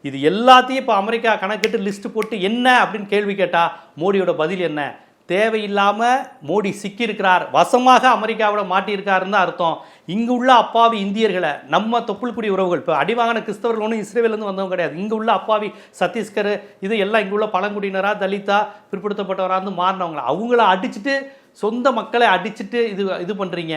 இது எல்லாத்தையும் இப்போ அமெரிக்கா கணக்கிட்டு லிஸ்ட் போட்டு என்ன அப்படின்னு கேள்வி கேட்டால் மோடியோட பதில் என்ன? தேவையில்லாமல் மோடி சிக்கியிருக்கிறார், வசமாக அமெரிக்காவோட மாட்டியிருக்காருன்னு தான் அர்த்தம். இங்கு உள்ள அப்பாவி இந்தியர்களை, நம்ம தொப்புள்குடி உறவுகள், இப்போ அடிவாங்கின கிறிஸ்தவர்கள் ஒன்றும் இஸ்ரேலேருந்து வந்தவங்க கிடையாது. இங்கே உள்ள அப்பாவி சத்தீஸ்கர் இது எல்லாம் இங்கே உள்ள பழங்குடியினராக, தலிதா, பிற்படுத்தப்பட்டவராக மாறினவங்கள அவங்கள அடிச்சுட்டு, சொந்த மக்களை அடிச்சுட்டு இது பண்ணுறீங்க.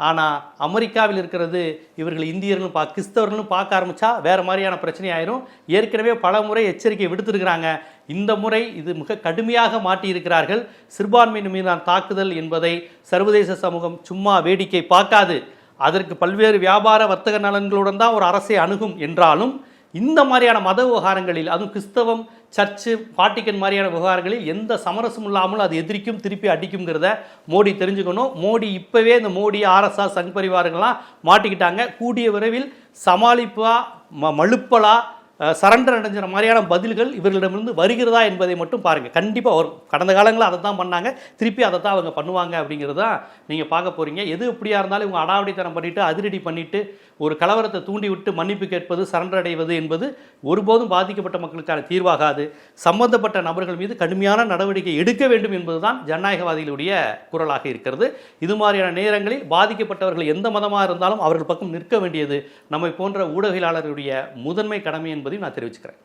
ஆனால் அமெரிக்காவில் இருக்கிறது இவர்கள் இந்தியர்களும் கிறிஸ்தவர்களும் பார்க்க ஆரம்பித்தா வேறு மாதிரியான பிரச்சனை ஆயிரும். ஏற்கனவே பல முறை எச்சரிக்கை விடுத்திருக்கிறாங்க. இந்த முறை இது மிக கடுமையாக மாட்டியிருக்கிறார்கள். சிறுபான்மையின் மீதான தாக்குதல் என்பதை சர்வதேச சமூகம் சும்மா வேடிக்கை பார்க்காது. அதற்கு பல்வேறு வியாபார வர்த்தக நலன்களுடன் தான் ஒரு அரசை அணுகும் என்றாலும் இந்த மாதிரியான மத விவகாரங்களில், அதுவும் கிறிஸ்தவம், சர்ச்சு, வாட்டிக்கன் மாதிரியான விவகாரங்களில் எந்த சமரசமும் இல்லாமல் அது எதிரிக்கும் திருப்பி அடிக்குங்கிறத மோடி தெரிஞ்சுக்கணும். மோடி இப்போவே இந்த மோடி, ஆர்எஸ்எஸ், சங் பரிவாரங்கள்லாம் மாட்டிக்கிட்டாங்க. கூடிய விரைவில் சமாளிப்பா, மழுப்பலா, சரண்டர் அடைஞ்சிற மாதிரியான பதில்கள் இவர்களிடமிருந்து வருகிறதா என்பதை மட்டும் பாருங்கள். கண்டிப்பாக வரும். கடந்த காலங்களில் அதை தான் பண்ணாங்க, திருப்பி அதை தான் அவங்க பண்ணுவாங்க அப்படிங்கிறது தான் நீங்கள் பார்க்க போகிறீங்க. எது எப்படியா இருந்தாலும் இவங்க அடாவடித்தனம் பண்ணிவிட்டு, அதிரடி பண்ணிவிட்டு, ஒரு கலவரத்தை தூண்டி விட்டு மன்னிப்பு கேட்பது, சரண்டர் அடைவது என்பது ஒருபோதும் பாதிக்கப்பட்ட மக்களுக்கான தீர்வாகாது. சம்பந்தப்பட்ட நபர்கள் மீது கடுமையான நடவடிக்கை எடுக்க வேண்டும் என்பதுதான் ஜனநாயகவாதிகளுடைய குரலாக இருக்கிறது. இது மாதிரியான நேரங்களில் பாதிக்கப்பட்டவர்கள் எந்த மதமாக இருந்தாலும் அவர்கள் பக்கம் நிற்க வேண்டியது நம்மை போன்ற ஊடகவியலாளர்களுடைய முதன்மை கடமை என்பதையும் நான் தெரிவிச்சுக்கிறேன்.